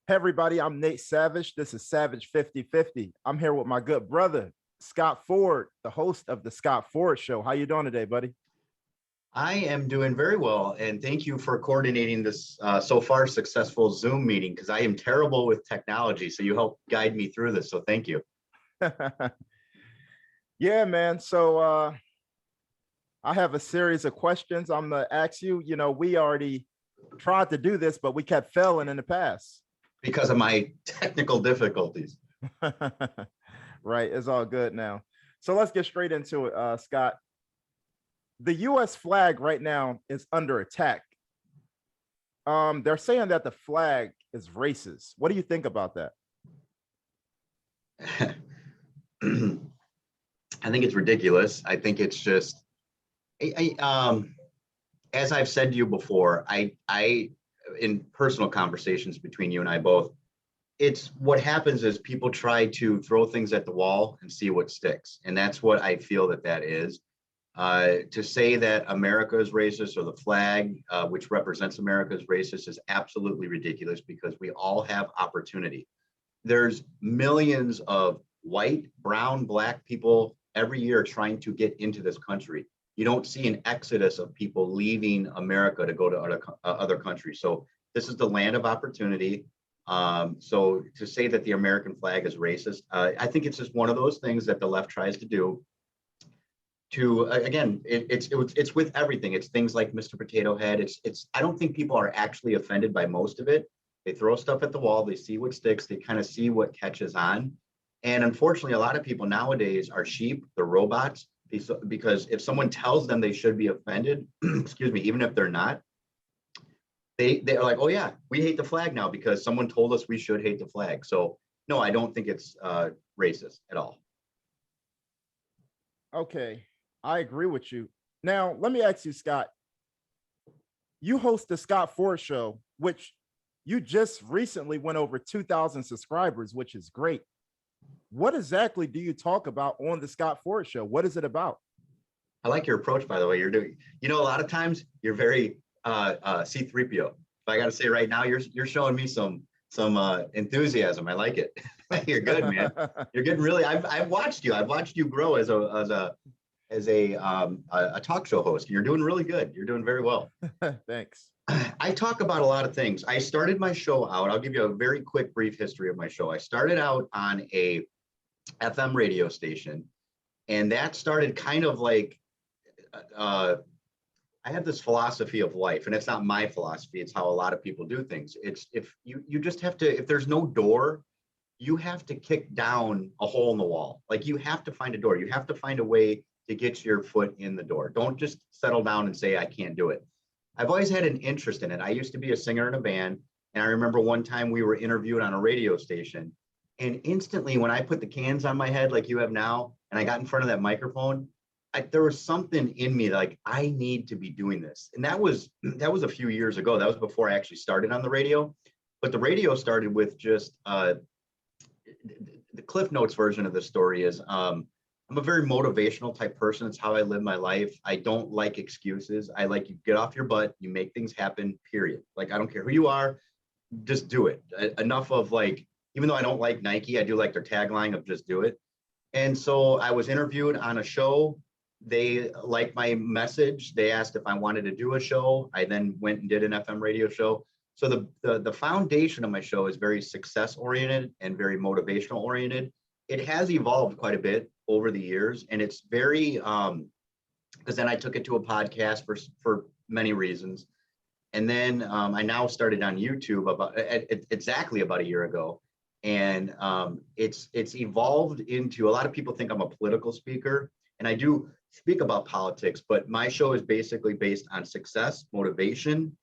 Hey everybody, I'm Nate Savage. This is Savage 50/50. I'm here with my good brother, Scott Ford, the host of the Scott Ford Show. How you doing today, buddy? I am doing very well, and thank you for coordinating this so far successful Zoom meeting because I am terrible with technology. So you helped guide me through this. So thank you. Yeah, man. So I have a series of questions I'm gonna ask you. You know, we already tried to do this, but we kept failing in the past. Because of my technical difficulties. Right, it's all good now. So let's get straight into it, Scott. The U.S. flag right now is under attack. They're saying that the flag is racist. What do you think about that? I think it's ridiculous. I think it's just, as I've said to you before, I, in personal conversations between you and I both, it's what happens is people try to throw things at the wall and see what sticks. And that's what I feel that is. To say that America is racist or the flag, which represents America is racist, is absolutely ridiculous because we all have opportunity. There's millions of white, brown, black people every year trying to get into this country. You don't see an exodus of people leaving America to go to other countries. So this is the land of opportunity. So to say that the American flag is racist, I think it's just one of those things that the left tries to do. To again, it's with everything. It's things like Mr. Potato Head. It's. I don't think people are actually offended by most of it. They throw stuff at the wall. They see what sticks. They kind of see what catches on. And unfortunately, a lot of people nowadays are sheep. They're robots. Because if someone tells them they should be offended, excuse me, even if they're not, they're like, oh yeah, we hate the flag now because someone told us we should hate the flag. So no, I don't think it's racist at all. Okay, I agree with you. Now, let me ask you, Scott. You host the Scott Ford Show, which you just recently went over 2,000 subscribers, which is great. What exactly do you talk about on the Scott Ford Show? What is it about? I like your approach, by the way. You're doing, a lot of times you're very C3PO. If I got to say right now, you're showing me some enthusiasm. I like it. You're good, man. You're getting really. I've watched you. I've watched you grow as a talk show host. You're doing really good. You're doing very well. Thanks. I talk about a lot of things. I started my show out. I'll give you a very quick, brief history of my show. I started out on a FM radio station, and that started kind of like I have this philosophy of life, and it's not my philosophy. It's how a lot of people do things. It's if you just have to, if there's no door, you have to kick down a hole in the wall. Like you have to find a door. You have to find a way to get your foot in the door. Don't just settle down and say, I can't do it. I've always had an interest in it. I used to be a singer in a band. And I remember one time we were interviewed on a radio station. And instantly when I put the cans on my head like you have now, and I got in front of that microphone, there was something in me like I need to be doing this. And that was a few years ago. That was before I actually started on the radio. But the radio started with just the Cliff Notes version of the story is I'm a very motivational type person. It's how I live my life. I don't like excuses. I like you get off your butt, you make things happen, period. Like, I don't care who you are, just do it. Enough of like, even though I don't like Nike, I do like their tagline of just do it. And so I was interviewed on a show. They liked my message. They asked if I wanted to do a show. I then went and did an FM radio show. So the foundation of my show is very success oriented and very motivational oriented. It has evolved quite a bit over the years, and it's very because then I took it to a podcast for many reasons, and then I now started on YouTube exactly about a year ago, and it's evolved into, a lot of people think I'm a political speaker, and I do speak about politics, but my show is basically based on success, motivation,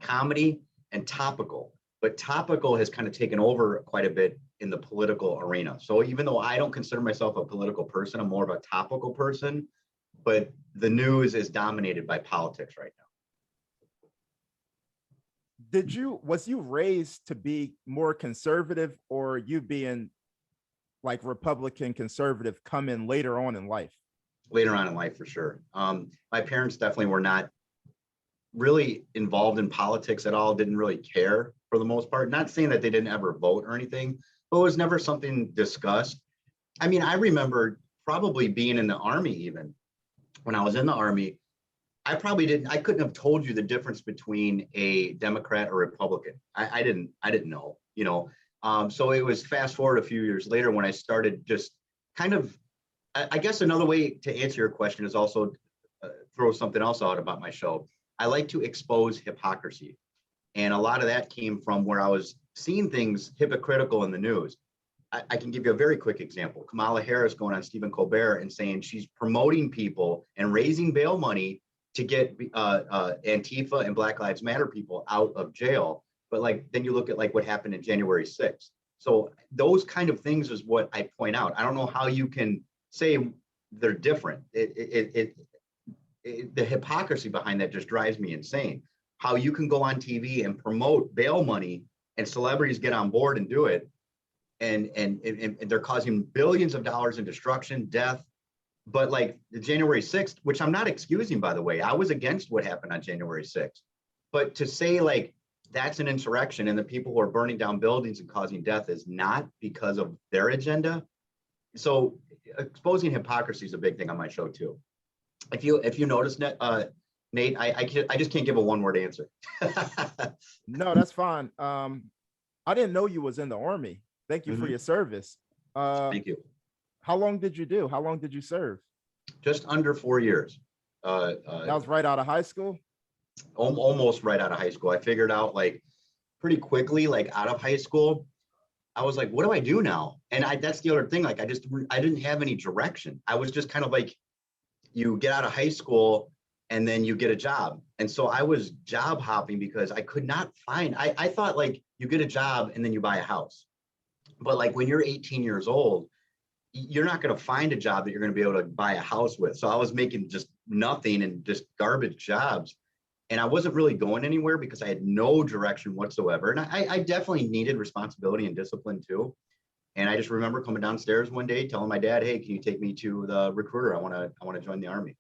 comedy, and topical. But topical has kind of taken over quite a bit in the political arena. So even though I don't consider myself a political person, I'm more of a topical person, but the news is dominated by politics right now. Was you raised to be more conservative, or you being like Republican conservative come in later on in life? Later on in life, for sure. My parents definitely were not really involved in politics at all, didn't really care for the most part. Not saying that they didn't ever vote or anything, but it was never something discussed. I mean, I remember probably being in the Army, even when I was in the Army, I couldn't have told you the difference between a Democrat or Republican. I didn't know, you know. So it was fast forward a few years later when I started just kind of, I guess another way to answer your question is also throw something else out about my show. I like to expose hypocrisy. And a lot of that came from where I was seeing things hypocritical in the news. I can give you a very quick example. Kamala Harris going on Stephen Colbert and saying she's promoting people and raising bail money to get Antifa and Black Lives Matter people out of jail. But like, then you look at like what happened in January 6th. So those kind of things is what I point out. I don't know how you can say they're different. The hypocrisy behind that just drives me insane. How you can go on TV and promote bail money and celebrities get on board and do it. And they're causing billions of dollars in destruction, death. But like the January 6th, which I'm not excusing, by the way, I was against what happened on January 6th. But to say like that's an insurrection and the people who are burning down buildings and causing death is not because of their agenda. So exposing hypocrisy is a big thing on my show too. If you notice, Nate, I just can't give a one-word answer. No, that's fine. I didn't know you was in the Army. Thank you for your service. Thank you. How long did you do? How long did you serve? Just under 4 years. That was right out of high school? Almost right out of high school. I figured out like pretty quickly, like out of high school, I was like, what do I do now? And that's the other thing. Like I didn't have any direction. I was just kind of like, you get out of high school and then you get a job. And so I was job hopping because I could not find, I thought like you get a job and then you buy a house. But like when you're 18 years old, you're not going to find a job that you're going to be able to buy a house with. So I was making just nothing and just garbage jobs. And I wasn't really going anywhere because I had no direction whatsoever. And I definitely needed responsibility and discipline too. And I just remember coming downstairs one day telling my dad, hey, can you take me to the recruiter? I want to join the Army.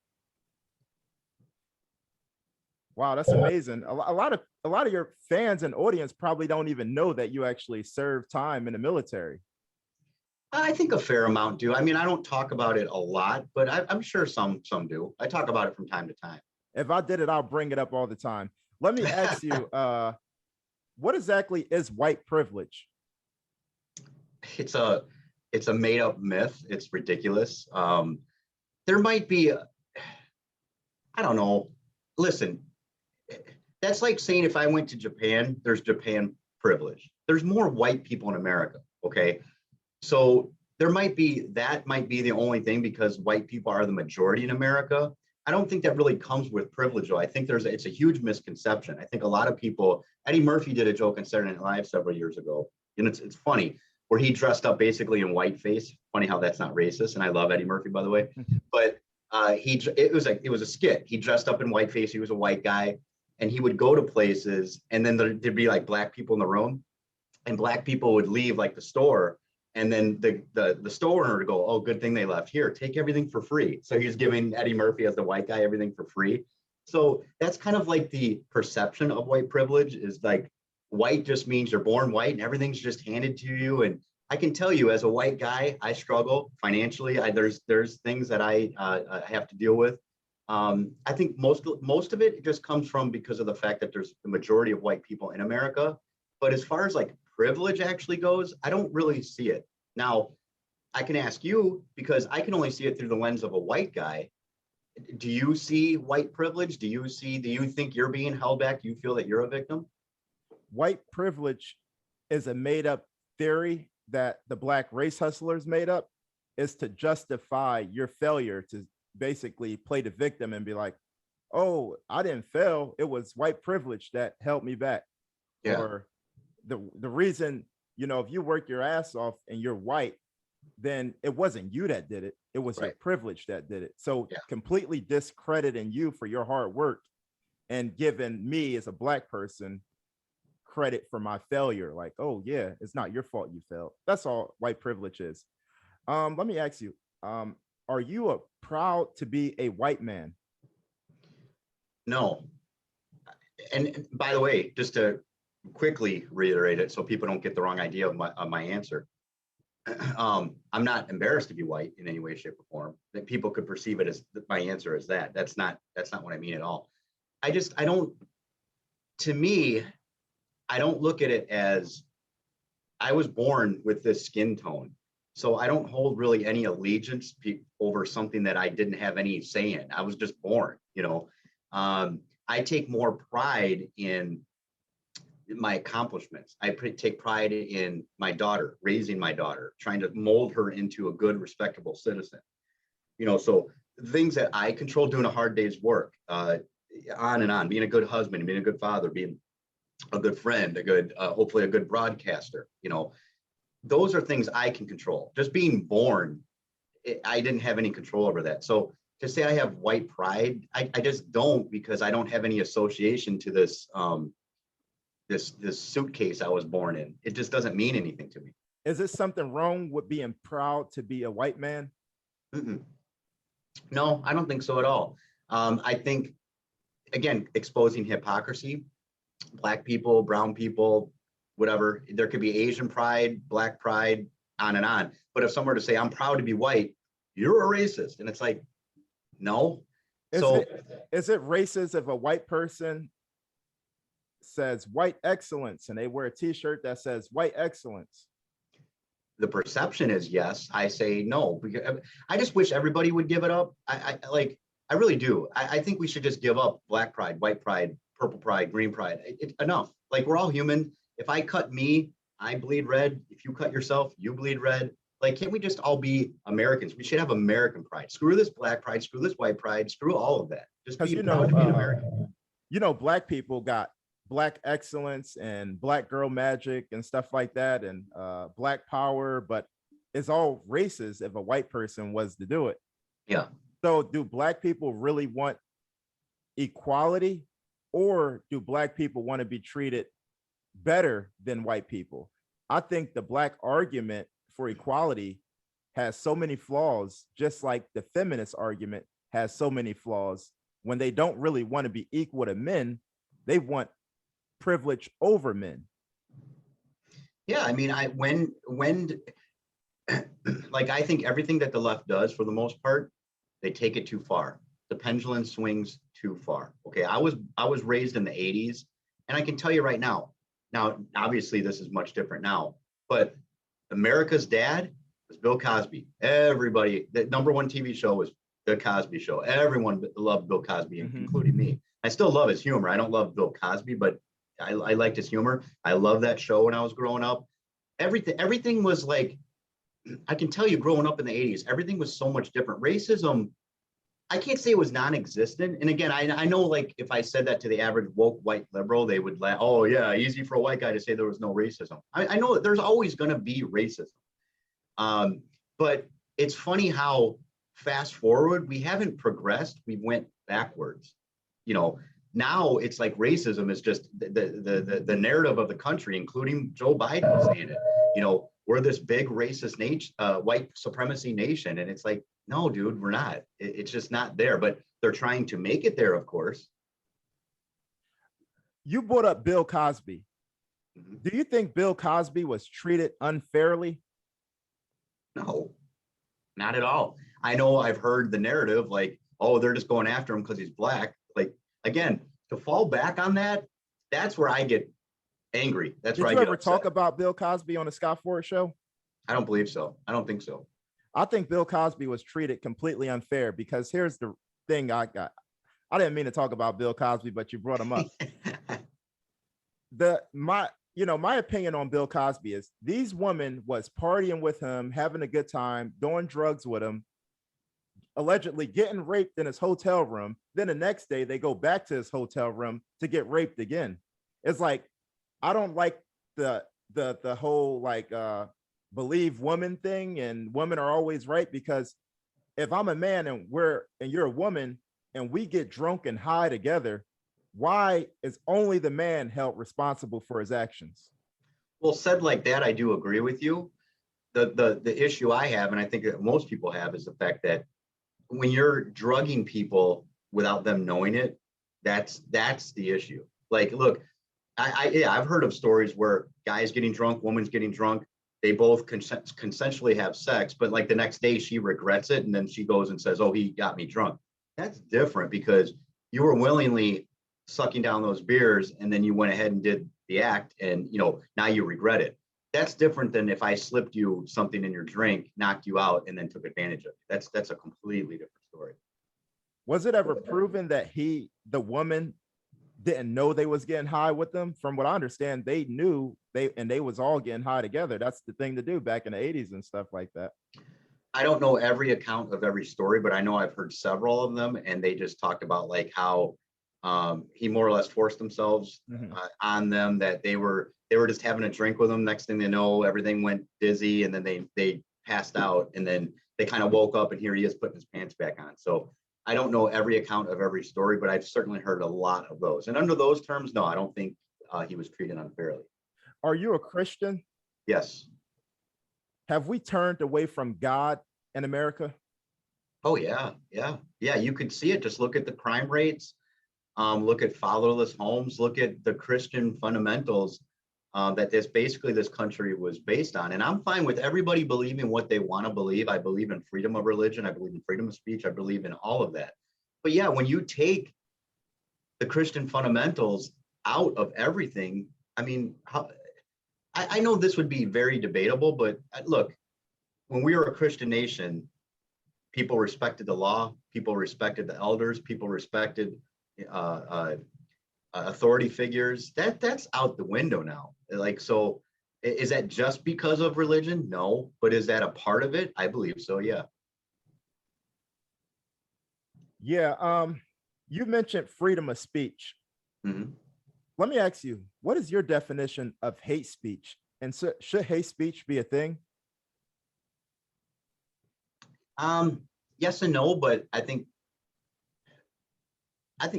Wow, that's amazing. A lot of your fans and audience probably don't even know that you actually served time in the military. I think a fair amount do. I mean, I don't talk about it a lot, but I'm sure some do. I talk about it from time to time. If I did it, I'll bring it up all the time. Let me ask you, what exactly is white privilege? It's a made up myth. It's ridiculous. There might be, I don't know. Listen, that's like saying if I went to Japan, there's Japan privilege. There's more white people in America. Okay. So that might be the only thing because white people are the majority in America. I don't think that really comes with privilege though. I think it's a huge misconception. I think a lot of people, Eddie Murphy did a joke on Saturday Night Live several years ago. And it's funny where he dressed up basically in whiteface. Funny how that's not racist. And I love Eddie Murphy, by the way, but it was a skit. He dressed up in whiteface. He was a white guy and he would go to places and then there'd be like black people in the room and black people would leave like the store. And then the store owner would go, oh, good thing they left. Here, take everything for free. So he's giving Eddie Murphy as the white guy everything for free. So that's kind of like the perception of white privilege is like white just means you're born white and everything's just handed to you. And I can tell you as a white guy, I struggle financially. There's things that I have to deal with. I think most of it just comes from because of the fact that there's the majority of white people in America. But as far as like privilege actually goes, I don't really see it. Now, I can ask you because I can only see it through the lens of a white guy. Do you see white privilege? Do you think you're being held back? Do you feel that you're a victim? White privilege is a made up theory that the Black race hustlers made up is to justify your failure to basically play the victim and be like, oh, I didn't fail. It was white privilege that held me back. Yeah. Or the reason, if you work your ass off and you're white, then it wasn't you that did it. It was your privilege that did it. So completely discrediting you for your hard work and giving me as a Black person credit for my failure. Like, oh yeah, it's not your fault you failed. That's all white privilege is. Let me ask you, are you proud to be a white man? No. And by the way, just to quickly reiterate it so people don't get the wrong idea of my answer. I'm not embarrassed to be white in any way, shape, or form. That people could perceive it as my answer is that. That's not what I mean at all. I don't, to me, I don't look at it as I was born with this skin tone. So I don't hold really any allegiance over something that I didn't have any say in. I was just born, you know. I take more pride in my accomplishments. I take pride in my daughter, raising my daughter, trying to mold her into a good, respectable citizen. You know, so things that I control, doing a hard day's work, on and on, being a good husband, being a good father, being a good friend, hopefully a good broadcaster, you know, those are things I can control. Just being born, I didn't have any control over that. So to say I have white pride, I just don't, because I don't have any association to this, this suitcase I was born in. It just doesn't mean anything to me. Is there something wrong with being proud to be a white man? Mm-mm. No, I don't think so at all. I think, again, exposing hypocrisy, black people, brown people, whatever, there could be Asian pride, black pride, on and on. But if someone were to say, I'm proud to be white, you're a racist. And it's like, no. Is it racist if a white person says white excellence and they wear a t-shirt that says white excellence? The perception is yes. I say no. I just wish everybody would give it up. I really do. I think we should just give up black pride, white pride, purple pride, green pride. Enough. Like, we're all human. If I cut me, I bleed red. If you cut yourself, you bleed red. Like, can't we just all be Americans? We should have American pride. Screw this black pride, screw this white pride, screw all of that. Just be proud to be an American. You know, black people got black excellence and black girl magic and stuff like that, and black power, but it's all racist if a white person was to do it. Yeah. So do black people really want equality, or do black people want to be treated better than white people? I think the black argument for equality has so many flaws, just like the feminist argument has so many flaws. When they don't really want to be equal to men, they want privilege over men. Yeah, I mean, like, I think everything that the left does, for the most part, they take it too far. The pendulum swings too far. Okay, I was raised in the 80s, and I can tell you right now, obviously this is much different now, but America's dad was Bill Cosby. Everybody, the #1 TV show was The Cosby Show. Everyone loved Bill Cosby, including me. I still love his humor. I don't love Bill Cosby, but I liked his humor. I loved that show when I was growing up. Everything was like, I can tell you, growing up in the 80s, everything was so much different. Racism, I can't say it was non-existent. And again, I know, like, if I said that to the average woke white liberal, they would laugh. Oh yeah, easy for a white guy to say there was no racism. I know that there's always going to be racism. But it's funny how fast forward, we haven't progressed. We went backwards. You know, now it's like racism is just the narrative of the country, including Joe Biden saying it. You know, we're this big racist nation, white supremacy nation. And it's like, no, dude, we're not. It's just not there, but they're trying to make it there, of course. You brought up Bill Cosby. Do you think Bill Cosby was treated unfairly? No, not at all. I know I've heard the narrative like, oh, they're just going after him because he's black. Like, again, to fall back on that, that's where I get angry. That's where I get upset. Did you ever talk about Bill Cosby on the Scott Ford show? I don't believe so. I don't think so. I think Bill Cosby was treated completely unfair, because here's the thing I got. I didn't mean to talk about Bill Cosby, but you brought him up. My opinion on Bill Cosby is these women was partying with him, having a good time, doing drugs with him, allegedly getting raped in his hotel room. Then the next day they go back to his hotel room to get raped again. It's like, I don't like the whole like believe woman thing, and women are always right, because if I'm a man and you're a woman and we get drunk and high together, why is only the man held responsible for his actions? Well, said like that, I do agree with you. The issue I have, and I think that most people have, is the fact that when you're drugging people without them knowing it, that's the issue. Like, look, yeah, I've heard of stories where guys getting drunk, woman's getting drunk, they both consensually have sex, but like the next day she regrets it, and then she goes and says, "Oh, he got me drunk." That's different because you were willingly sucking down those beers, and then you went ahead and did the act, and now you regret it. That's different than if I slipped you something in your drink, knocked you out, and then took advantage of it. That's a completely different story. Was it ever proven that the woman didn't know they was getting high with them? From what I understand, they knew they was all getting high together. That's the thing to do back in the 80s and stuff like that. I don't know every account of every story, but I know I've heard several of them, and they just talked about like how he more or less forced themselves on them, that they were just having a drink with them. Next thing they know, everything went dizzy, and then they passed out, and then they kind of woke up, and here he is putting his pants back on. So I don't know every account of every story, but I've certainly heard a lot of those. And under those terms, no, I don't think he was treated unfairly. Are you a Christian? Yes. Have we turned away from God in America? Oh yeah, yeah, yeah. You could see it. Just look at the crime rates. Look at fatherless homes. Look at the Christian fundamentals that this country was based on. And I'm fine with everybody believing what they want to believe. I believe in freedom of religion. I believe in freedom of speech. I believe in all of that. But yeah, when you take the Christian fundamentals out of everything, I mean, I know this would be very debatable, but look, when we were a Christian nation, people respected the law, people respected the elders, people respected authority figures. That's out the window now. Like, so is that just because of religion? No, but is that a part of it? I believe so. Yeah. Yeah. You mentioned freedom of speech. Mm-hmm. Let me ask you, what is your definition of hate speech? And so, should hate speech be a thing? Yes and no, but I think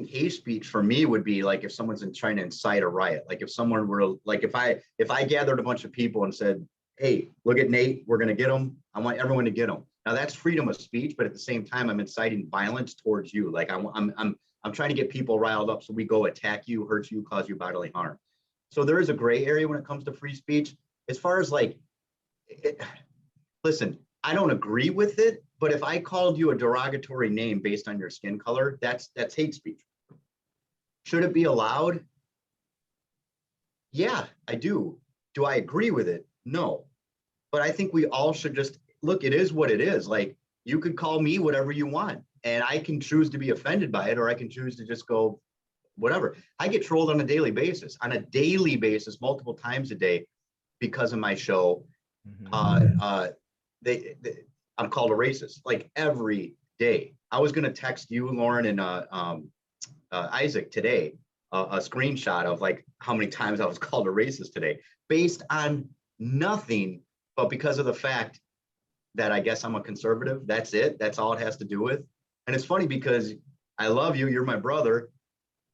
hate speech for me would be like if someone's trying to incite a riot. Like if someone were like, if I gathered a bunch of people and said, "Hey, look at Nate, we're going to get him. I want everyone to get him." Now that's freedom of speech, but at the same time, I'm inciting violence towards you. Like I'm trying to get people riled up, so we go attack you, hurt you, cause you bodily harm. So there is a gray area when it comes to free speech. As far as like, listen, I don't agree with it, but if I called you a derogatory name based on your skin color, that's hate speech. Should it be allowed? Yeah, I do. Do I agree with it? No. But I think we all should just look, it is what it is. Like, you could call me whatever you want, and I can choose to be offended by it, or I can choose to just go whatever. I get trolled on a daily basis, multiple times a day because of my show. I'm called a racist like every day. I was going to text you, Lauren, and Isaac today a screenshot of like how many times I was called a racist today, based on nothing but because of the fact that I guess I'm a conservative. That's it. That's all it has to do with. And it's funny because I love you. You're my brother.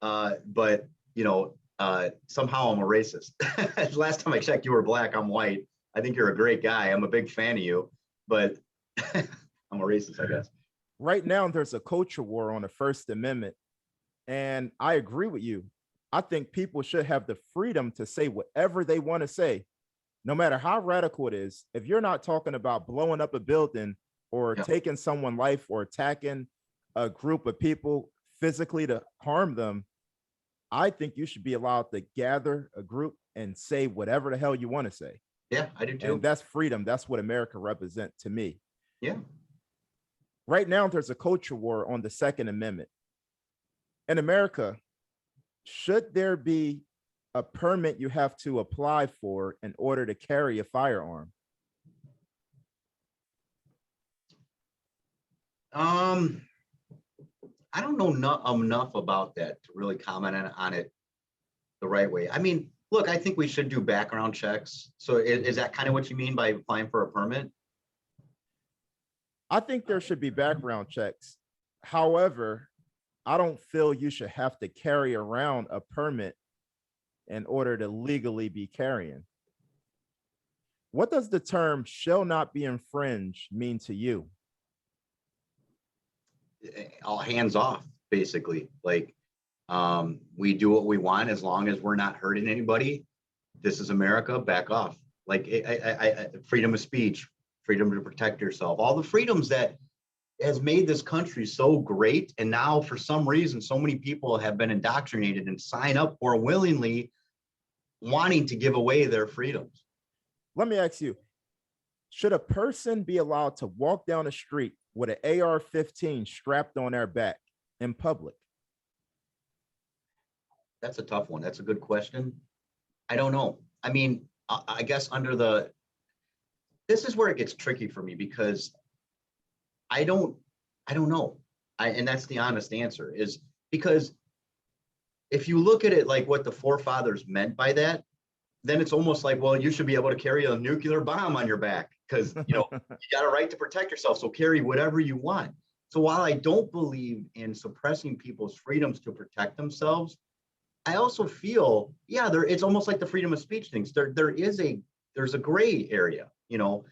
But somehow I'm a racist. Last time I checked, you were black. I'm white. I think you're a great guy. I'm a big fan of you, but I'm a racist, I guess. Right now, there's a culture war on the First Amendment. And I agree with you. I think people should have the freedom to say whatever they want to say, no matter how radical it is. If you're not talking about blowing up a building or taking someone's life or attacking a group of people physically to harm them, I think you should be allowed to gather a group and say whatever the hell you want to say. Yeah, I do too. And that's freedom. That's what America represents to me. Yeah. Right now, there's a culture war on the Second Amendment. In America, should there be a permit you have to apply for in order to carry a firearm? I don't know enough about that to really comment on it the right way. I mean, look, I think we should do background checks. So is that kind of what you mean by applying for a permit? I think there should be background checks. However, I don't feel you should have to carry around a permit in order to legally be carrying. What does the term "shall not be infringed" mean to you? All hands off, basically. Like, We do what we want as long as we're not hurting anybody. This is America, back off. Like freedom of speech, freedom to protect yourself, all the freedoms that has made this country so great. And now for some reason, so many people have been indoctrinated and sign up for willingly wanting to give away their freedoms. Let me ask you, should a person be allowed to walk down the street with an AR-15 strapped on their back in public? That's a tough one. That's a good question. I don't know. I mean, I guess this is where it gets tricky for me, because I don't know. And that's the honest answer, is because if you look at it like what the forefathers meant by that, then it's almost like, well, you should be able to carry a nuclear bomb on your back because, you got a right to protect yourself. So carry whatever you want. So while I don't believe in suppressing people's freedoms to protect themselves, I also feel, it's almost like the freedom of speech things. There's a gray area. You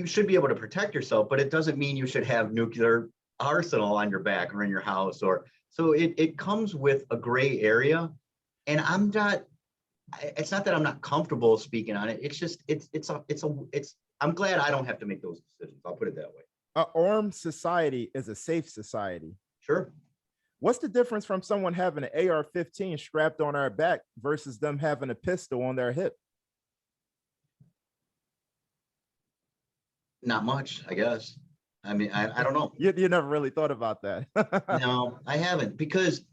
should be able to protect yourself, but it doesn't mean you should have nuclear arsenal on your back or in your house. Or so it comes with a gray area, and it's not that I'm not comfortable speaking on it. It's just I'm glad I don't have to make those decisions. I'll put it that way. An armed society is a safe society. Sure. What's the difference from someone having an AR-15 strapped on their back versus them having a pistol on their hip? Not much, I guess. I mean, I don't know. You never really thought about that. No, I haven't, because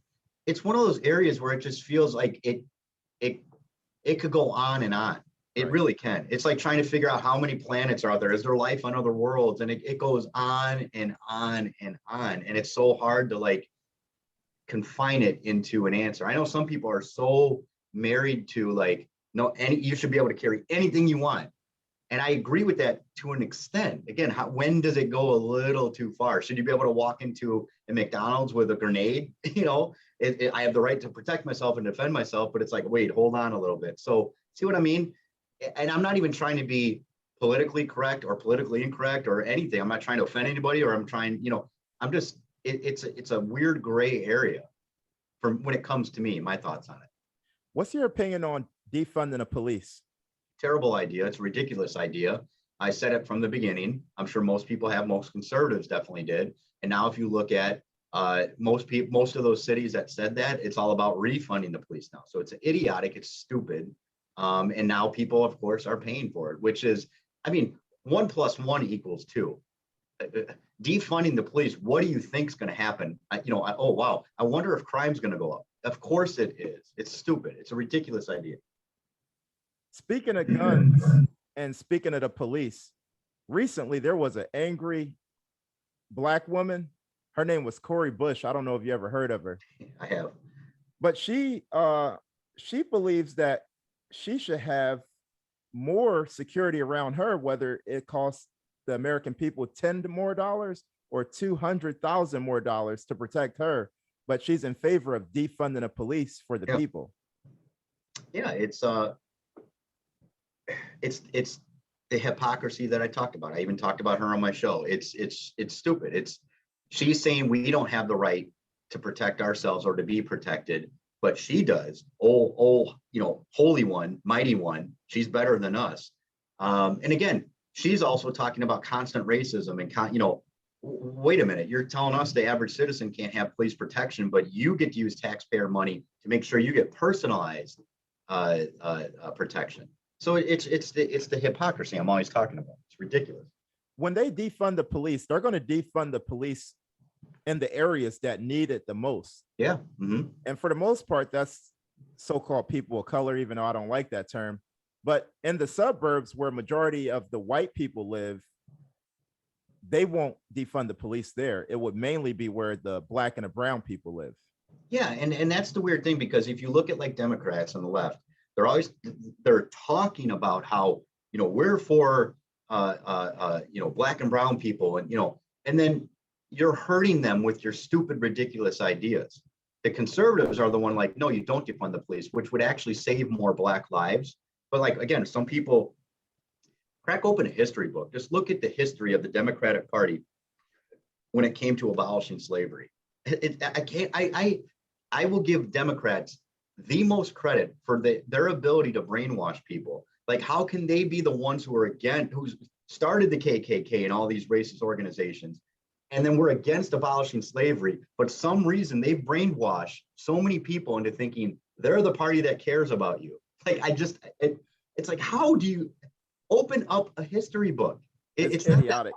it's one of those areas where it just feels like it could go on and on. It Right. really can. It's like trying to figure out how many planets are out there. Is there life on other worlds? And it goes on and on and on. And it's so hard to like confine it into an answer. I know some people are so married to like, no, you should be able to carry anything you want. And I agree with that to an extent. Again, when does it go a little too far? Should you be able to walk into a McDonald's with a grenade? I have the right to protect myself and defend myself, but it's like, wait, hold on a little bit. So see what I mean? And I'm not even trying to be politically correct or politically incorrect or anything. I'm not trying to offend anybody, or I'm trying, I'm just, it's a weird gray area from when it comes to me, my thoughts on it. What's your opinion on defunding the police? Terrible idea. It's a ridiculous idea. I said it from the beginning. I'm sure most people have. Most conservatives definitely did. And now if you look at most of those cities that said that, it's all about refunding the police now. So it's idiotic. It's stupid. And now people, of course, are paying for it, which is, 1 + 1 = 2. Defunding the police, what do you think is going to happen? Oh, wow. I wonder if crime's going to go up. Of course it is. It's stupid. It's a ridiculous idea. Speaking of guns and speaking of the police, recently there was an angry Black woman. Her name was Cori Bush. I don't know if you ever heard of her. I have. But she believes that she should have more security around her, whether it costs the American people $10 more or $200,000 more to protect her. But she's in favor of defunding the police for the people. Yeah, it's the hypocrisy that I talked about. I even talked about her on my show. It's stupid. She's saying we don't have the right to protect ourselves or to be protected, but she does. Holy one, mighty one. She's better than us. And again, she's also talking about constant racism and wait a minute, you're telling us the average citizen can't have police protection, but you get to use taxpayer money to make sure you get personalized protection. So it's the hypocrisy I'm always talking about. It's ridiculous. When they defund the police, they're going to defund the police in the areas that need it the most. Yeah. Mm-hmm. And for the most part, that's so-called people of color, even though I don't like that term. But in the suburbs where majority of the white people live, they won't defund the police there. It would mainly be where the Black and the brown people live. Yeah. And that's the weird thing, because if you look at like Democrats on the left, they're talking about how, we're for, Black and brown people, and then you're hurting them with your stupid, ridiculous ideas. The conservatives are the one like, no, you don't defund the police, which would actually save more Black lives. But like, again, some people crack open a history book. Just look at the history of the Democratic Party when it came to abolishing slavery. I will give Democrats the most credit for their ability to brainwash people. Like, how can they be the ones who are against, who started the KKK and all these racist organizations, and then we're against abolishing slavery, but some reason they've brainwashed so many people into thinking they're the party that cares about you. Like, it's like, how do you open up a history book? It's Not idiotic.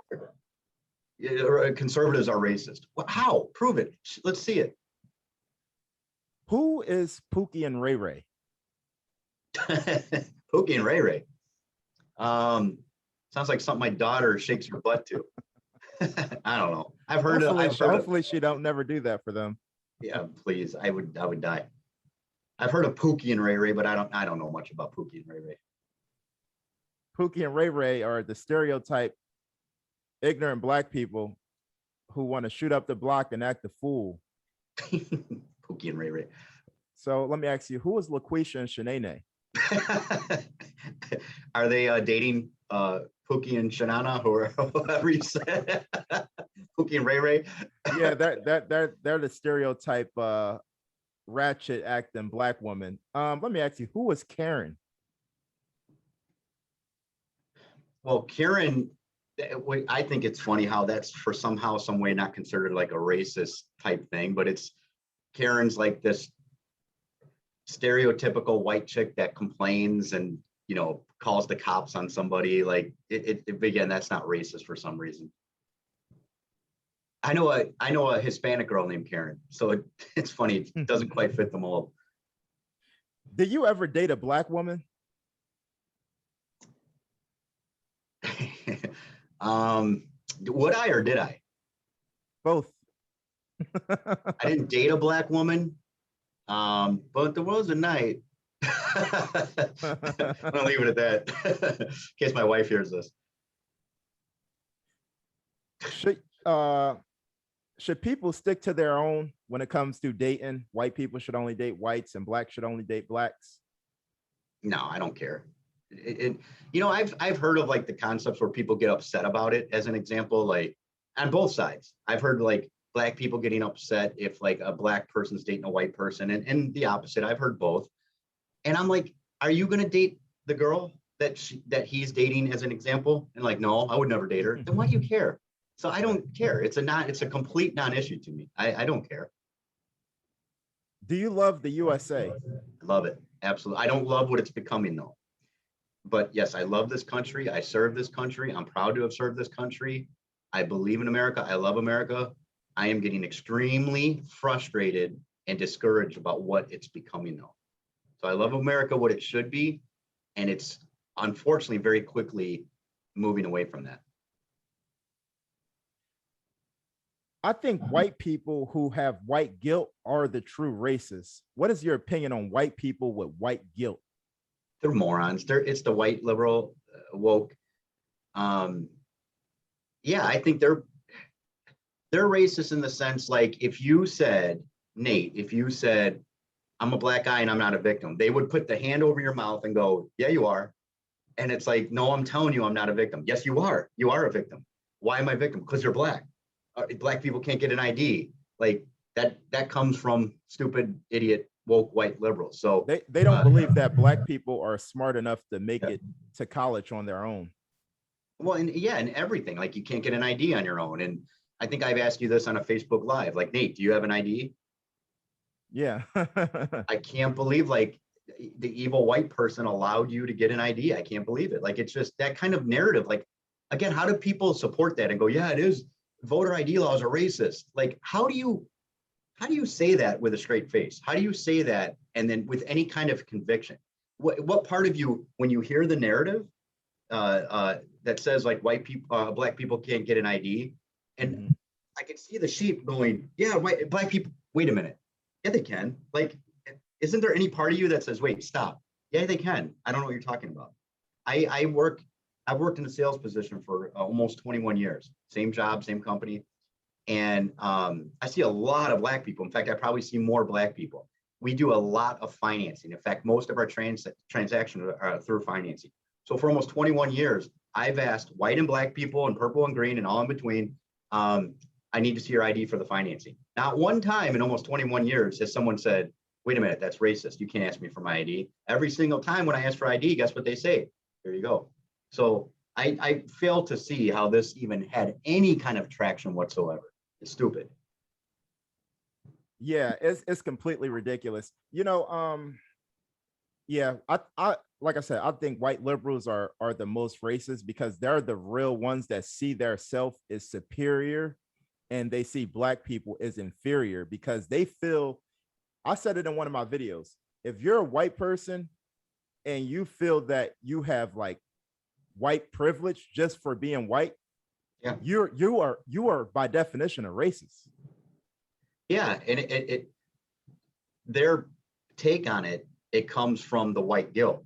Conservatives are racist. How? Prove it. Let's see it. Who is Pookie and Ray Ray? Pookie and Ray Ray. Sounds like something my daughter shakes her butt to. I don't know. Hopefully she don't never do that for them. Yeah, please. I would die. I've heard of Pookie and Ray Ray, but I don't know much about Pookie and Ray Ray. Pookie and Ray Ray are the stereotype ignorant black people who want to shoot up the block and act a fool. Pookie and Ray Ray. So let me ask you, who is LaQuisha and Shanae? Are they dating Pookie and Shanana, or whatever you said? Pookie and Ray Ray. Yeah, they're the stereotype ratchet acting black woman. Let me ask you, who is Karen? Well, Karen, I think it's funny how that's for somehow, some way not considered like a racist type thing, but Karen's like this stereotypical white chick that complains and, you know, calls the cops on somebody. Like again, that's not racist for some reason. I know a Hispanic girl named Karen, so it's funny. It doesn't quite fit the mold. Did you ever date a black woman? Would I, or did I? Both. I didn't date a black woman, but there was a night. I'll leave it at that in case my wife hears this. Should people stick to their own when it comes to dating? White people should only date whites and blacks should only date blacks? No, I don't care. You know, I've heard of like the concepts where people get upset about it. As an example, like on both sides, I've heard like black people getting upset if like a black person's dating a white person, and the opposite. I've heard both. And I'm like, are you going to date the girl that he's dating, as an example? And like, no, I would never date her. Then why do you care? So I don't care. It's a complete non-issue to me. I don't care. Do you love the USA? I love it. Absolutely. I don't love what it's becoming though. But yes, I love this country. I serve this country. I'm proud to have served this country. I believe in America. I love America. I am getting extremely frustrated and discouraged about what it's becoming though. So I love America, what it should be. And it's unfortunately very quickly moving away from that. I think white people who have white guilt are the true racists. What is your opinion on white people with white guilt? They're morons. It's the white liberal woke. Yeah, I think they're racist in the sense, like, if you said, Nate, if you said, I'm a black guy and I'm not a victim, they would put the hand over your mouth and go, yeah, you are. And it's like, no, I'm telling you, I'm not a victim. Yes, you are. You are a victim. Why am I a victim? Because you're black. Black people can't get an ID. Like that comes from stupid, idiot, woke white liberals. So they don't believe that black people are smart enough to make it to college on their own. Well, and yeah, and everything, like you can't get an ID on your own. And I think I've asked you this on a Facebook Live, like, Nate, do you have an ID? Yeah. I can't believe like the evil white person allowed you to get an ID. I can't believe it. Like, it's just that kind of narrative. Like, again, how do people support that and go, yeah, it is, voter ID laws are racist? Like, how do you say that with a straight face? How do you say that and then with any kind of conviction? What part of you, when you hear the narrative that says like white people, black people can't get an ID, and I can see the sheep going, yeah, black people, wait a minute, yeah, they can. Like, isn't there any part of you that says, wait, stop? Yeah, they can. I don't know what you're talking about. I've worked in a sales position for almost 21 years, same job, same company. And I see a lot of black people. In fact, I probably see more black people. We do a lot of financing. In fact, most of our transactions are through financing. So for almost 21 years, I've asked white and black people and purple and green and all in between, I need to see your ID for the financing. Not one time in almost 21 years has someone said, wait a minute, that's racist. You can't ask me for my ID. Every single time when I ask for ID, guess what they say? Here you go. So I fail to see how this even had any kind of traction whatsoever. It's stupid. Yeah, it's completely ridiculous. You know, yeah, I like I said, I think white liberals are the most racist because they're the real ones that see their self as superior and they see black people as inferior because they feel, I said it in one of my videos. If you're a white person and you feel that you have like white privilege just for being white, Yeah. You are by definition a racist. Yeah. And their take on it, it comes from the white guilt.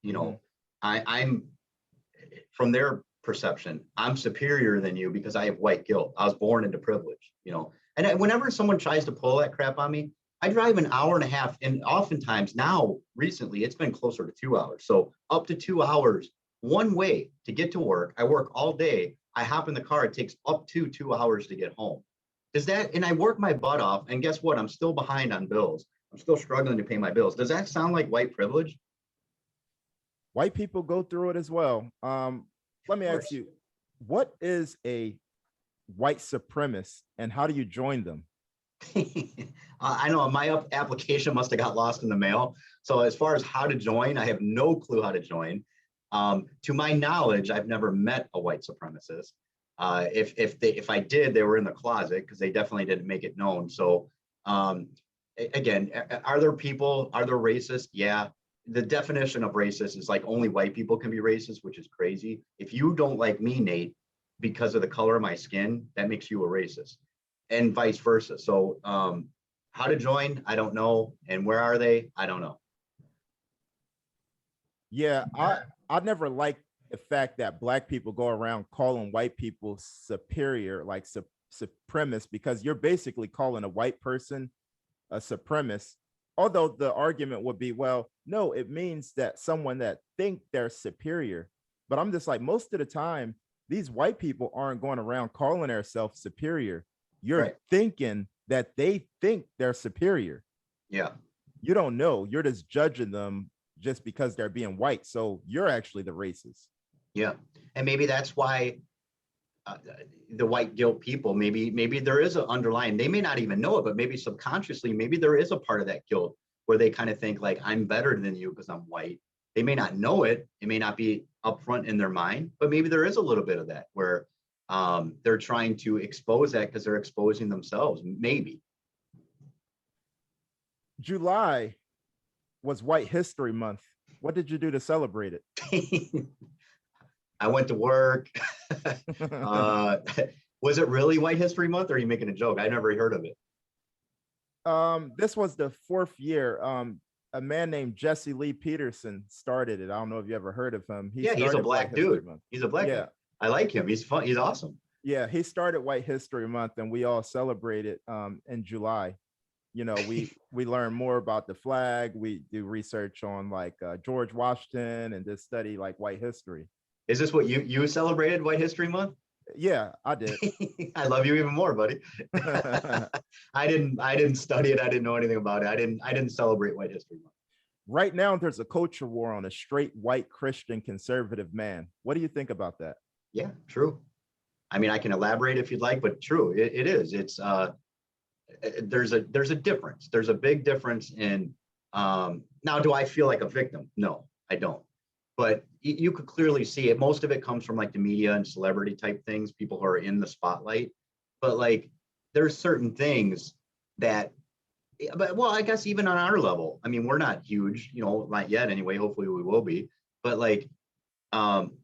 You know, I'm from their perception, I'm superior than you because I have white guilt. I was born into privilege, you know. And whenever someone tries to pull that crap on me, I drive an hour and a half, and oftentimes now, recently, it's been closer to 2 hours. So up to 2 hours one way to get to work. I work all day. I hop in the car. It takes up to 2 hours to get home. Does that, and I work my butt off, and guess what? I'm still behind on bills. I'm still struggling to pay my bills. Does that sound like white privilege? White people go through it as well. Let me ask you, what is a white supremacist and how do you join them? I know my application must have got lost in the mail. So as far as how to join, I have no clue how to join. To my knowledge, I've never met a white supremacist. If I did, they were in the closet because they definitely didn't make it known. So again, are there racists? Yeah. The definition of racist is like only white people can be racist, which is crazy. If you don't like me, Nate, because of the color of my skin, that makes you a racist, and vice versa. So how to join, I don't know. And where are they? I don't know. Yeah, I never liked the fact that black people go around calling white people superior, like supremacist, because you're basically calling a white person a supremacist. Although the argument would be, well, no, it means that someone that think they're superior. But I'm just like, most of the time, these white people aren't going around calling themselves superior. You're Right. thinking that they think they're superior. Yeah. You don't know. You're just judging them just because they're being white. So you're actually the racist. Yeah. And maybe that's why the white guilt people, maybe there is an underlying, they may not even know it, but maybe subconsciously, maybe there is a part of that guilt where they kind of think like, I'm better than you because I'm white. They may not know it. It may not be upfront in their mind, but maybe there is a little bit of that where they're trying to expose that because they're exposing themselves. Maybe. July was White History Month. What did you do to celebrate it? I went to work. Was it really White History Month, or are you making a joke? I never heard of it. This was the fourth year. A man named Jesse Lee Peterson started it. I don't know if you ever heard of him. Yeah, he's a black dude. He's a black guy. I like him. He's fun. He's awesome. Yeah, he started White History Month, and we all celebrate it in July. You know, we learn more about the flag. We do research on like George Washington and just study like white history. Is this what you celebrated White History Month? Yeah, I did. I love you even more, buddy. I didn't study it. I didn't know anything about it. I didn't celebrate White History Month. Right now, there's a culture war on a straight white Christian conservative man. What do you think about that? Yeah, true. I mean, I can elaborate if you'd like, but true, it is. It's there's a difference. There's a big difference in now, do I feel like a victim? No, I don't. But you could clearly see it. Most of it comes from like the media and celebrity type things, people who are in the spotlight. But like there's certain things that, but well, I guess even on our level, I mean, we're not huge, you know, not yet anyway. Hopefully we will be. But like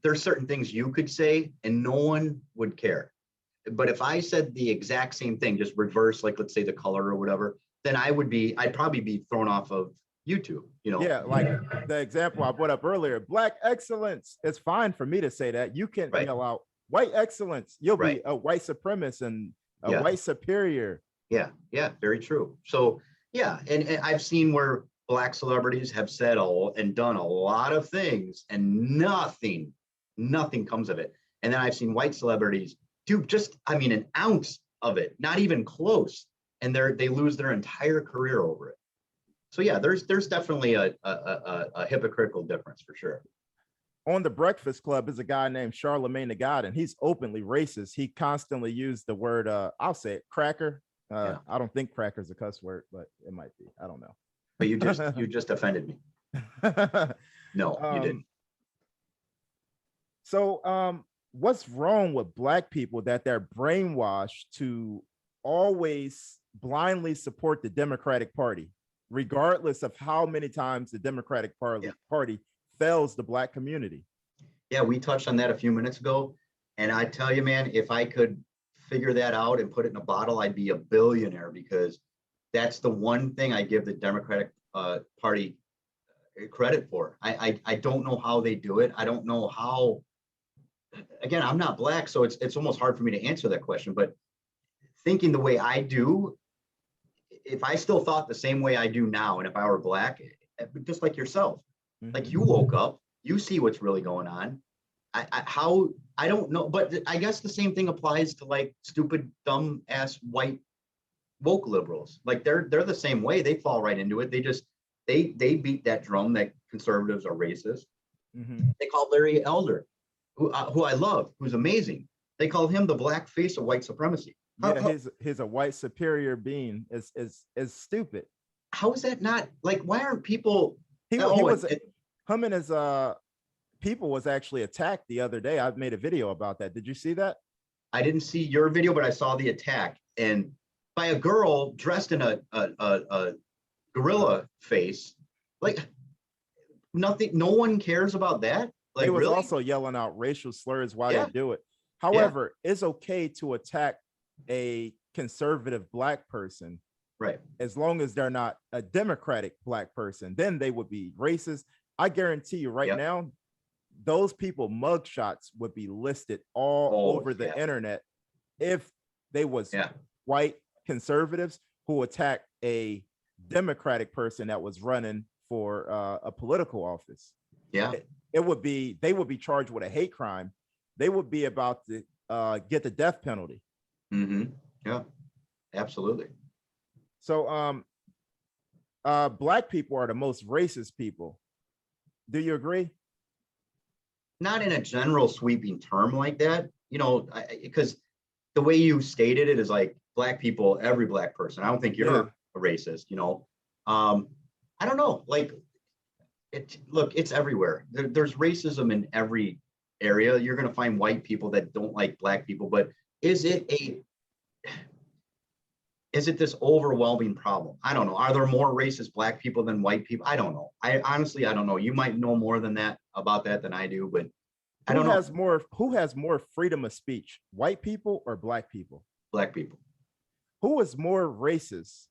there's certain things you could say and no one would care. But if I said the exact same thing, just reverse, like let's say the color or whatever, then I'd probably be thrown off of YouTube, you know. Yeah, like the example I brought up earlier, black excellence. It's fine for me to say that. You can yell out white excellence. You'll be a white supremacist and a white superior. Yeah, very true. So yeah, and I've seen where black celebrities have said and done a lot of things and nothing comes of it. And then I've seen white celebrities do just, I mean, an ounce of it, not even close. and they lose their entire career over it. So yeah, there's definitely a hypocritical difference for sure. On the Breakfast Club is a guy named Charlemagne the God, and he's openly racist. He constantly used the word, I'll say it, cracker. Yeah. I don't think cracker is a cuss word, but it might be. I don't know. But you just offended me. No, you didn't. So what's wrong with Black people that they're brainwashed to always blindly support the Democratic Party, regardless of how many times the Democratic Party fails the Black community? Yeah, we touched on that a few minutes ago. And I tell you, man, if I could figure that out and put it in a bottle, I'd be a billionaire, because that's the one thing I give the Democratic Party credit for. I don't know how they do it. I don't know how. Again, I'm not Black, so it's almost hard for me to answer that question. But thinking the way I do, if I still thought the same way I do now, and if I were Black, just like yourself, like you woke up, you see what's really going on. I don't know, but I guess the same thing applies to like stupid, dumb ass white woke liberals. Like they're the same way. They fall right into it. They beat that drum that conservatives are racist. They call Larry Elder, who I love, who's amazing. They call him the black face of white supremacy. He's a white superior being is stupid. How is that not, like, why aren't people? Him and his people was actually attacked the other day. I've made a video about that. Did you see that? I didn't see your video, but I saw the attack, and by a girl dressed in a gorilla face. Like nothing, no one cares about that. Like he was really? Also yelling out racial slurs while they do it. However, it's okay to attack a conservative Black person, right? As long as they're not a Democratic Black person, then they would be racist. I guarantee you right now, those people mugshots would be listed all over the internet if they was white conservatives who attacked a Democratic person that was running for a political office. They would be charged with a hate crime. They would be about to get the death penalty. Yeah, absolutely. So Black people are the most racist people. Do you agree? Not in a general sweeping term like that, you know, because the way you stated it is like Black people, every Black person. I don't think you're a racist, you know. I don't know, like look, it's everywhere. There's racism in every area. You're going to find white people that don't like Black people, but is it this overwhelming problem? I don't know. Are there more racist Black people than white people? I don't know. I honestly don't know. You might know more than that about that than I do, but I don't know. Who has more freedom of speech, white people or Black people? Black people. Who is more racist?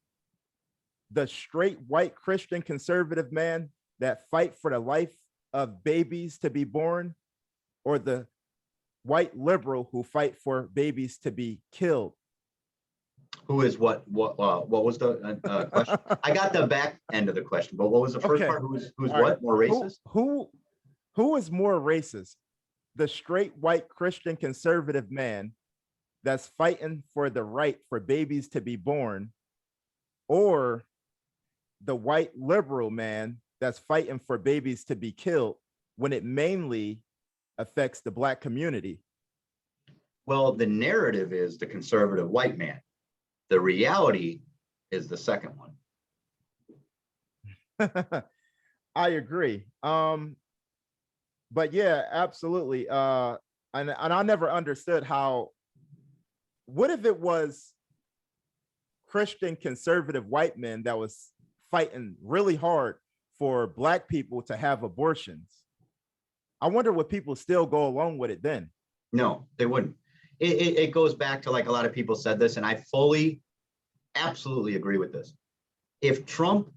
The straight white Christian conservative man that fight for the life of babies to be born, or the white liberal who fight for babies to be killed? Who is what was the question? I got the back end of the question, but what was the first part? Who's what? More racist? Who is more racist? The straight white Christian conservative man that's fighting for the right for babies to be born, or the white liberal man that's fighting for babies to be killed when it mainly affects the Black community? Well, the narrative is the conservative white man. The reality is the second one. I agree. But yeah, absolutely. And I never understood how, what if it was Christian conservative white men that was fighting really hard for Black people to have abortions? I wonder would people still go along with it then? No, they wouldn't. It goes back to, like, a lot of people said this, and I fully, absolutely agree with this. If Trump,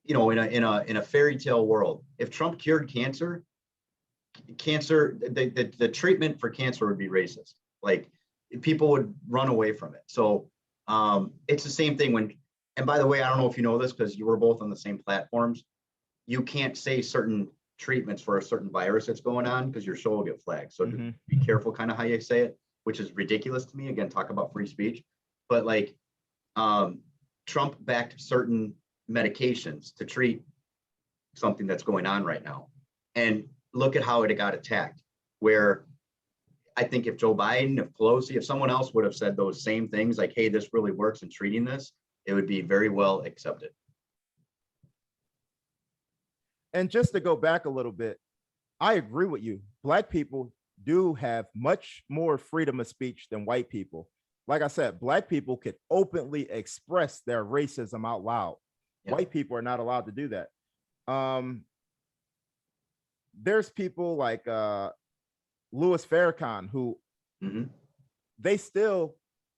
you know, in a fairy tale world, if Trump cured cancer, the treatment for cancer would be racist. Like, people would run away from it. So it's the same thing when, and by the way, I don't know if you know this because you were both on the same platforms. You can't say certain treatments for a certain virus that's going on because your show will get flagged. So be careful kind of how you say it, which is ridiculous to me. Again, talk about free speech. But like, Trump backed certain medications to treat something that's going on right now. And look at how it got attacked, where I think if Joe Biden, if Pelosi, if someone else would have said those same things, like, hey, this really works in treating this, it would be very well accepted. And just to go back a little bit, I agree with you. Black people do have much more freedom of speech than white people. Like I said, Black people could openly express their racism out loud. Yeah. White people are not allowed to do that. There's people like Louis Farrakhan who they still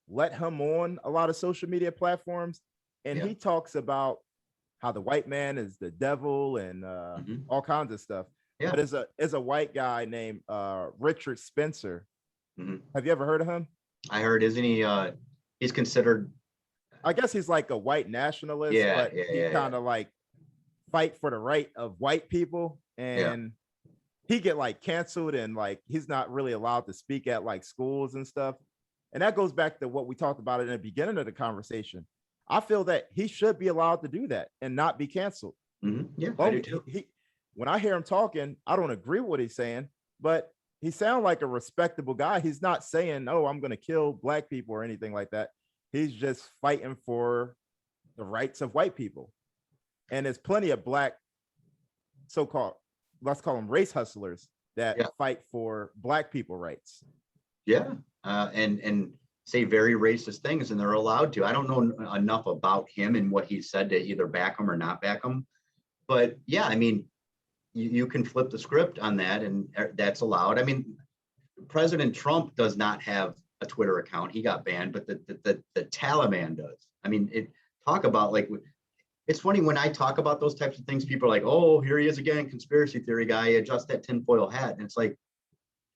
let him on a lot of social media platforms, and he talks about how the white man is the devil and all kinds of stuff. Yeah. But as a white guy named Richard Spencer. Have you ever heard of him? I heard, isn't he? He's considered. I guess he's like a white nationalist, but he kind of like fight for the right of white people, and he get like canceled, and like he's not really allowed to speak at like schools and stuff. And that goes back to what we talked about in the beginning of the conversation. I feel that he should be allowed to do that and not be canceled. Yeah, I do too. When I hear him talking, I don't agree with what he's saying, but he sounds like a respectable guy. He's not saying, "Oh, I'm going to kill Black people" or anything like that. He's just fighting for the rights of white people. And there's plenty of Black so-called, let's call them race hustlers, that fight for Black people rights. Yeah, and say very racist things, and they're allowed to. I don't know enough about him and what he said to either back him or not back him. But yeah, I mean, you can flip the script on that, and that's allowed. I mean, President Trump does not have a Twitter account. He got banned, but the Taliban does. I mean, talk about like, it's funny when I talk about those types of things, people are like, oh, here he is again, conspiracy theory guy, adjust that tinfoil hat. And it's like,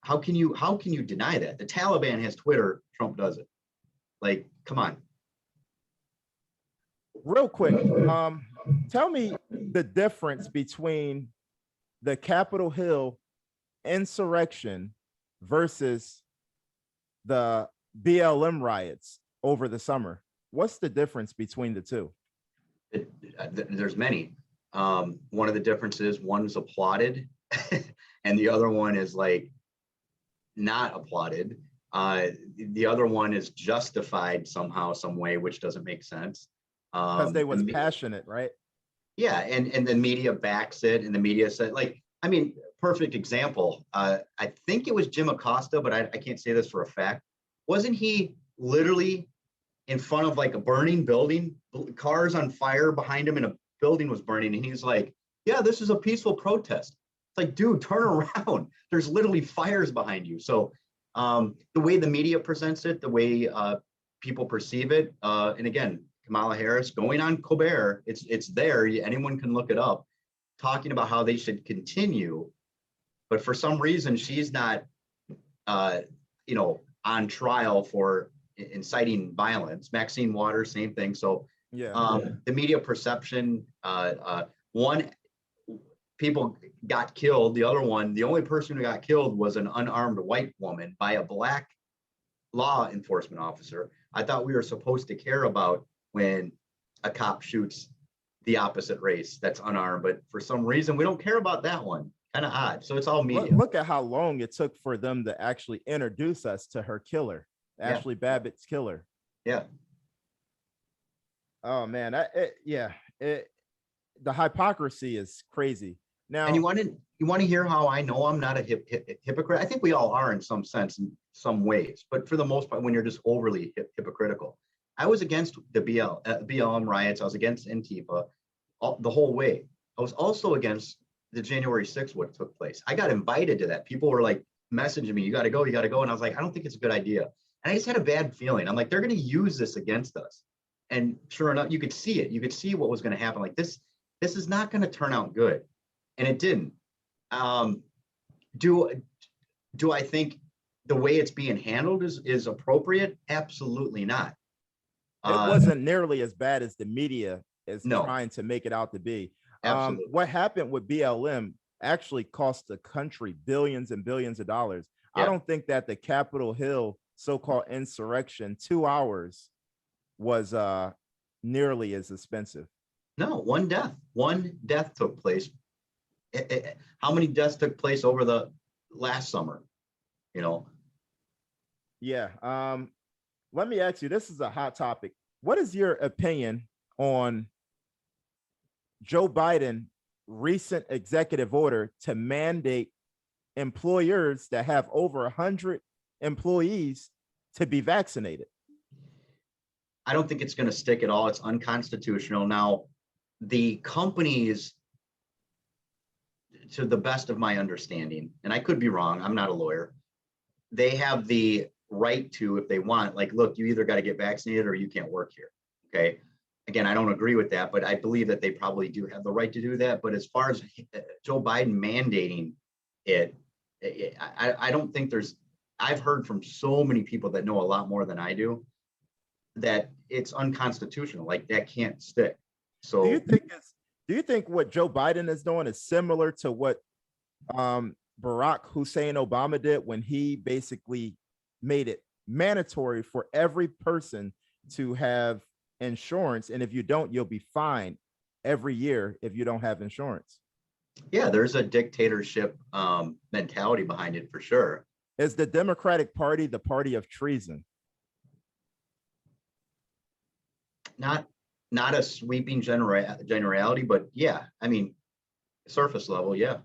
how can you deny that? The Taliban has Twitter, Trump doesn't. Like, come on. Real quick, tell me the difference between the Capitol Hill insurrection versus the BLM riots over the summer. What's the difference between the two? There's many. One of the differences, one's applauded and the other one is like not applauded. The other one is justified somehow, some way, which doesn't make sense. Because they was passionate, right? Yeah, and the media backs it, and the media said, like, I mean, perfect example. I think it was Jim Acosta, but I can't say this for a fact. Wasn't he literally in front of like a burning building, cars on fire behind him, and a building was burning, and he's like, yeah, this is a peaceful protest. It's like, dude, turn around. There's literally fires behind you. So the way the media presents it, the way people perceive it, and again, Kamala Harris going on Colbert, it's there. Anyone can look it up, talking about how they should continue. But for some reason, she's not, on trial for inciting violence. Maxine Waters, same thing. So the media perception, one, people got killed. The other one, the only person who got killed was an unarmed white woman by a Black law enforcement officer. I thought we were supposed to care about when a cop shoots the opposite race that's unarmed, but for some reason we don't care about that one. Kind of odd. So it's all media. Look at how long it took for them to actually introduce us to her killer, Ashley Babbitt's killer. Yeah. Oh man, the hypocrisy is crazy. Now, and you want to hear how I know I'm not a hypocrite? I think we all are in some sense, in some ways, but for the most part, when you're just overly hypocritical. I was against the BLM riots. I was against Antifa the whole way. I was also against the January 6th, what took place. I got invited to that. People were like messaging me, you got to go. And I was like, I don't think it's a good idea. And I just had a bad feeling. I'm like, they're going to use this against us. And sure enough, you could see it. You could see what was going to happen. Like this is not going to turn out good. And it didn't. Do I think the way it's being handled is appropriate? Absolutely not. It wasn't nearly as bad as the media is trying to make it out to be. What happened with BLM actually cost the country billions and billions of dollars. I don't think that the Capitol Hill so-called insurrection, 2 hours, was nearly as expensive. No, one death took place. How many deaths took place over the last summer? You know, Yeah. Let me ask you, this is a hot topic. What is your opinion on Joe Biden recent executive order to mandate employers that have over 100 employees to be vaccinated? I don't think it's going to stick at all. It's unconstitutional. Now, the companies, to the best of my understanding, and I could be wrong, I'm not a lawyer, they have the right to, if they want, like, look, you either got to get vaccinated or you can't work here. Okay. Again, I don't agree with that, but I believe that they probably do have the right to do that. But as far as Joe Biden mandating it, I don't think I've heard from so many people that know a lot more than I do that it's unconstitutional. Like, that can't stick. So do you think what Joe Biden is doing is similar to what Barack Hussein Obama did when he basically made it mandatory for every person to have insurance, and if you don't, you'll be fined every year if you don't have insurance? yeah, there's a dictatorship mentality behind it for sure. Is the Democratic Party the party of treason? Not a sweeping generality, but yeah, I mean, surface level, yeah,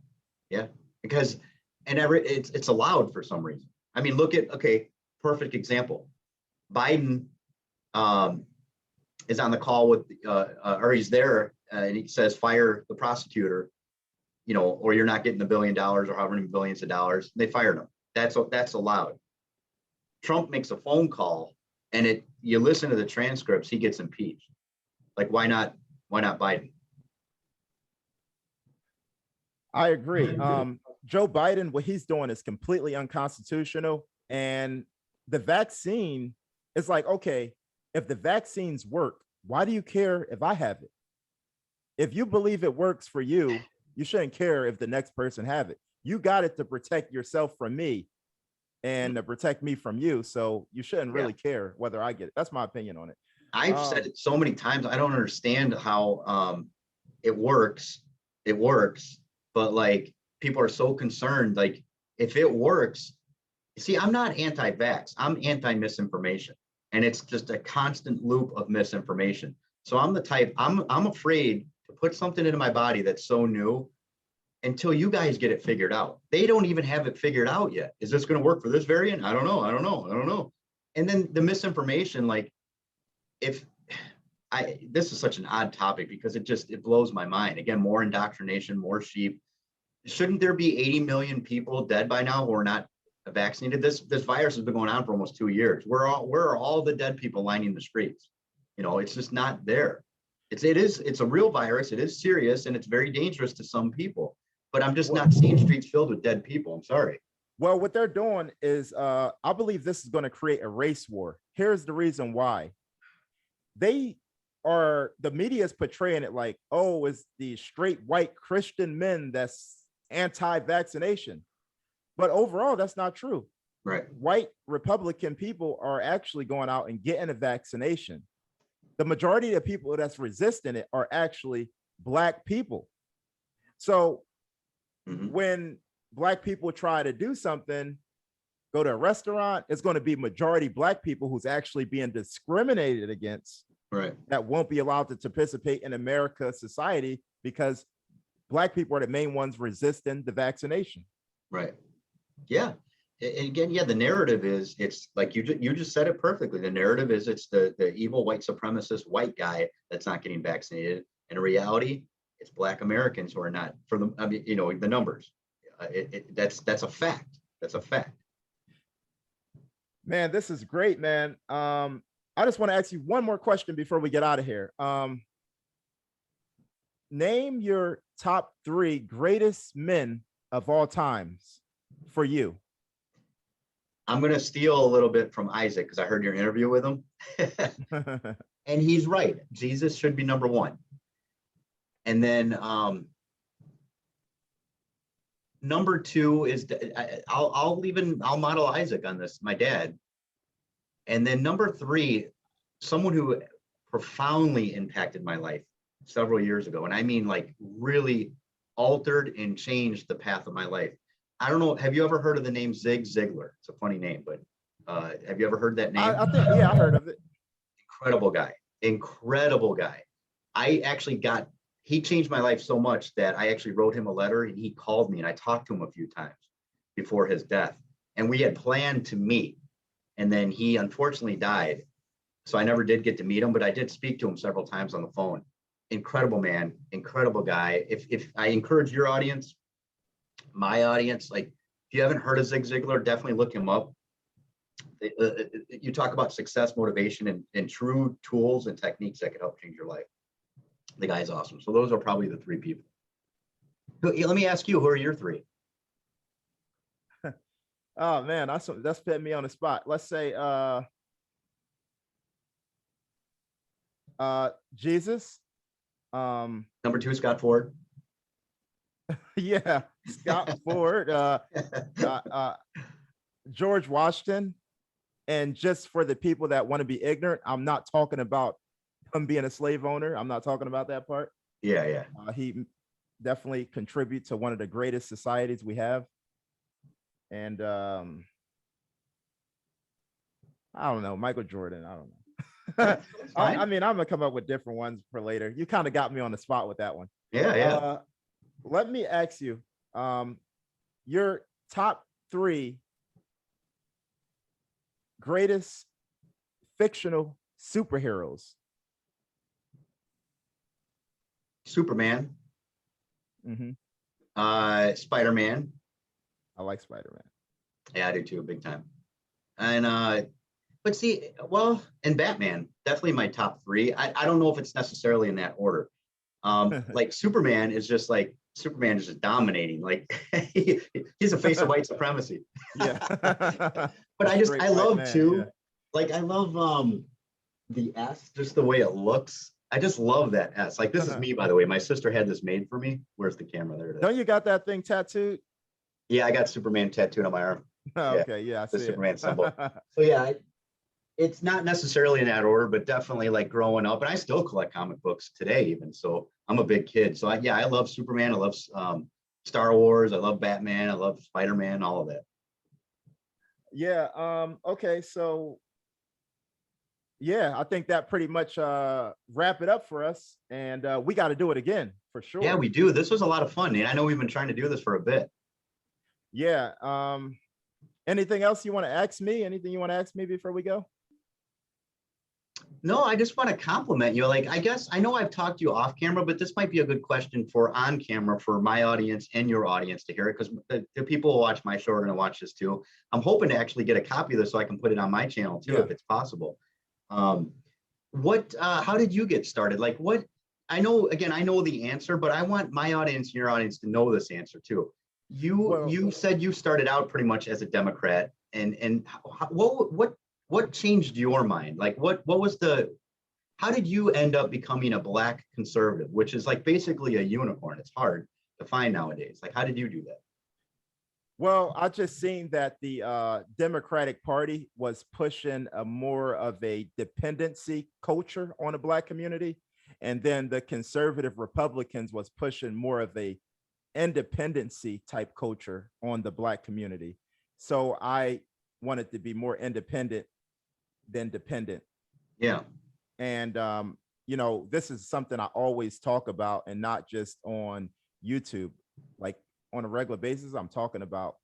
because it's allowed for some reason. I mean, look at, okay, perfect example. Biden is on the call with, or he's there, and he says, fire the prosecutor, or you're not getting $1 billion or however many billions of dollars. They fired him. That's allowed. Trump makes a phone call, and you listen to the transcripts, he gets impeached. Like, why not Biden? I agree. Joe Biden, what he's doing is completely unconstitutional. And the vaccine is like, okay, if the vaccines work, why do you care if I have it? If you believe it works for you, you shouldn't care if the next person have it. You got it to protect yourself from me and to protect me from you. So you shouldn't really care whether I get it. That's my opinion on it. I've said it so many times. I don't understand how it works. It works, but like, people are so concerned. Like, if it works, see, I'm not anti-vax. I'm anti-misinformation, and it's just a constant loop of misinformation. So I'm the type. I'm afraid to put something into my body that's so new until you guys get it figured out. They don't even have it figured out yet. Is this going to work for this variant? I don't know. And then the misinformation, like, this is such an odd topic because it blows my mind. Again, more indoctrination, more sheep. Shouldn't there be 80 million people dead by now who are not vaccinated? This virus has been going on for almost 2 years. Where are all the dead people lining the streets? It's just not there. It's a real virus. It is serious, and it's very dangerous to some people. But I'm just not seeing streets filled with dead people. I'm sorry. Well, what they're doing is, I believe this is going to create a race war. Here's the reason why. The media is portraying it like, oh, it's the straight white Christian men that's anti-vaccination. But overall, that's not true. Right. White Republican people are actually going out and getting a vaccination. The majority of the people that's resisting it are actually Black people. So when Black people try to do something, go to a restaurant, it's going to be majority Black people who's actually being discriminated against. Right. That won't be allowed to participate in America's society because Black people are the main ones resisting the vaccination. Right. Yeah. And again, yeah, the narrative is, it's like you just said it perfectly. The narrative is it's the evil white supremacist white guy that's not getting vaccinated. In reality, it's Black Americans who are not, for the, I mean, the numbers. That's a fact. That's a fact. Man, this is great, man. I just want to ask you one more question before we get out of here. Name your top 3 greatest men of all times for you. I'm going to steal a little bit from Isaac because I heard your interview with him. And he's right. Jesus should be number 1. And then number 2 is, I'll model Isaac on this, my dad. And then number 3, someone who profoundly impacted my life several years ago. And I mean, like, really altered and changed the path of my life. I don't know. Have you ever heard of the name Zig Ziglar? It's a funny name, but have you ever heard that name? I think, yeah, I heard of it. Incredible guy. Incredible guy. He changed my life so much that I actually wrote him a letter, and he called me, and I talked to him a few times before his death. And we had planned to meet, and then he unfortunately died. So I never did get to meet him, but I did speak to him several times on the phone. Incredible man, incredible guy. If I encourage your audience, my audience, like, if you haven't heard of Zig Ziglar, definitely look him up. You talk about success, motivation, and true tools and techniques that can help change your life. The guy's awesome. So those are probably the three people. Let me ask you, who are your three? Oh man, that's put me on the spot. Let's say Jesus. Number two, Scott Ford. Yeah, Scott Ford, George Washington. And just for the people that want to be ignorant, I'm not talking about him being a slave owner. I'm not talking about that part. Yeah. He definitely contribute to one of the greatest societies we have. And I don't know, Michael Jordan. I don't know. I mean, I'm gonna come up with different ones for later. You kind of got me on the spot with that one. Yeah. Let me ask you, your top three greatest fictional superheroes. Superman. Spider-Man. I like Spider-Man. Yeah, I do too, big time. And but see, well, and Batman, definitely my top three. I don't know if it's necessarily in that order. Like Superman is just dominating. Like he's a face of white supremacy. Yeah. But I love too. Yeah. Like I love the S, just the way it looks. I just love that S. Like this is me, by the way. My sister had this made for me. Where's the camera? There it is. Don't you got that thing tattooed? Yeah, I got Superman tattooed on my arm. Okay, yeah, I see the Superman symbol. So yeah, it's not necessarily in that order, but definitely like growing up, and I still collect comic books today, even. So I'm a big kid. So I love Superman. I love Star Wars. I love Batman. I love Spider-Man. All of that. Yeah. Okay. So yeah, I think that pretty much wrap it up for us, and we got to do it again for sure. Yeah, we do. This was a lot of fun, and I know we've been trying to do this for a bit. Yeah. Anything else you want to ask me? Anything you want to ask me before we go? No, I just want to compliment you. Like, I guess I know I've talked to you off camera, but this might be a good question for on camera for my audience and your audience to hear it, because the people who watch my show are going to watch this too. I'm hoping to actually get a copy of this so I can put it on my channel too, if it's possible. How did you get started? Like I know the answer, but I want my audience and your audience to know this answer too. You said you started out pretty much as a Democrat, and what changed your mind? Like how did you end up becoming a Black conservative, which is like basically a unicorn? It's hard to find nowadays. Like, how did you do that? Well, I just seen that the Democratic Party was pushing more of a dependency culture on the Black community, and then the conservative Republicans was pushing more of a independency type culture on the Black community. So I wanted to be more independent than dependent. Yeah. And this is something I always talk about, and not just on YouTube. Like on a regular basis, I'm talking about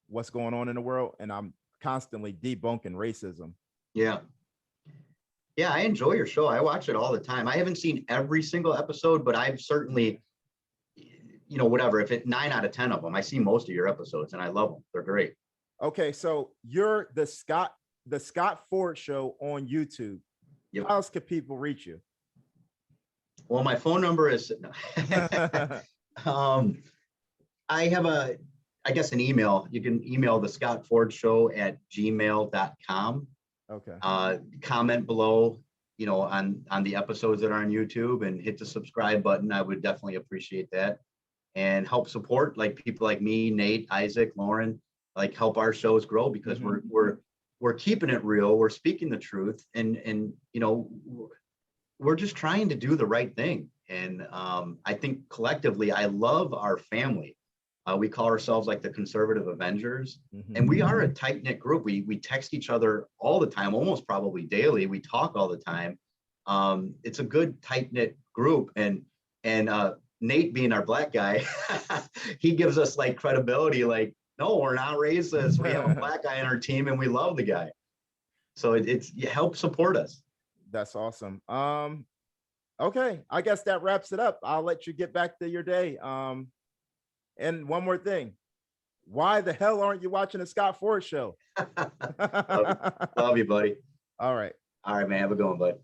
what's going on in the world, and I'm constantly debunking racism. Yeah, I enjoy your show. I watch it all the time. I haven't seen every single episode, but I've certainly, whatever, if 9 out of 10 of them, I see most of your episodes and I love them. They're great. Okay, so you're the Scott Ford Show on YouTube. Yep. How else could people reach you? Well, my phone number is I have I guess an email. You can email the Scott Ford Show at gmail.com. Okay. Comment below, on the episodes that are on YouTube, and hit the subscribe button. I would definitely appreciate that, and help support like people like me, Nate, Isaac, Lauren, like help our shows grow, because we're we're keeping it real. We're speaking the truth, and you know, we're just trying to do the right thing. And I think collectively, I love our family. We call ourselves like the conservative Avengers, and we are a tight knit group. We text each other all the time, almost probably daily. We talk all the time. It's a good tight knit group, and Nate, being our black guy, he gives us like credibility. Like, no, we're not racist. We have a black guy on our team, and we love the guy. So it helps support us. That's awesome. Okay, I guess that wraps it up. I'll let you get back to your day. And one more thing. Why the hell aren't you watching the Scott Ford show? Love you, buddy. All right. All right, man. Have a good one, bud.